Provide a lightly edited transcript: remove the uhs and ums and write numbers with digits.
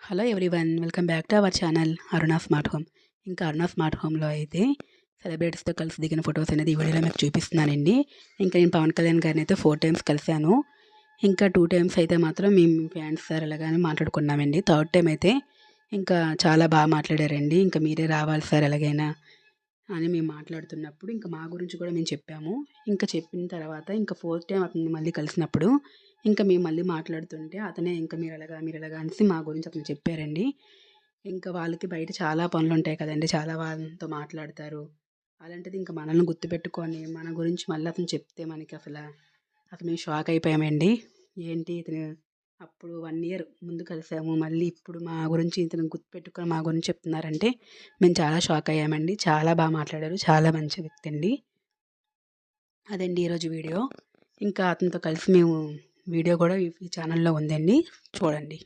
Hello everyone, welcome back to our channel Aruna smart home. ఇంకా అరుణ smart హోమ్లో అయితే సెలబ్రిటీస్తో కలిసి దిగిన ఫొటోస్ అనేది ఈ వీడియోలో మీకు చూపిస్తున్నానండి. ఇంకా నేను పవన్ కళ్యాణ్ గారిని అయితే 4 టైమ్స్ కలిశాను. ఇంకా 2 టైమ్స్ అయితే మాత్రం మేము ఫ్యాన్స్ సార్ అలాగానే మాట్లాడుకున్నామండి. థర్డ్ టైం అయితే ఇంకా చాలా బాగా మాట్లాడారండి. ఇంకా మీరే రావాలి సార్ ఎలాగైనా అని మేము మాట్లాడుతున్నప్పుడు ఇంకా మా గురించి కూడా మేము చెప్పాము. ఇంకా చెప్పిన తర్వాత ఇంకా ఫోర్త్ టైం అతన్ని మళ్ళీ కలిసినప్పుడు ఇంకా మేము మళ్ళీ మాట్లాడుతుంటే అతనే ఇంకా మీరు ఎలాగా అనేసి మా గురించి అతను చెప్పారండి. ఇంకా వాళ్ళకి బయట చాలా పనులు ఉంటాయి కదండి, చాలా వాళ్ళతో మాట్లాడతారు. అలాంటిది ఇంకా మనల్ని గుర్తుపెట్టుకొని మన గురించి మళ్ళీ అతను చెప్తే మనకి అసలు మేము షాక్ అయిపోయామండి. ఏంటి ఇతను అప్పుడు 1 ఇయర్ ముందు కలిసాము, మళ్ళీ ఇప్పుడు మా గురించి ఇతను గుర్తుపెట్టుకొని మా గురించి చెప్తున్నారంటే మేము చాలా షాక్ అయ్యామండి. చాలా బాగా మాట్లాడారు, చాలా మంచి వ్యక్తి అండి. అదండి ఈరోజు వీడియో. ఇంకా అతనితో కలిసి మేము వీడియో కూడా ఈ ఛానల్లో ఉందండి, చూడండి.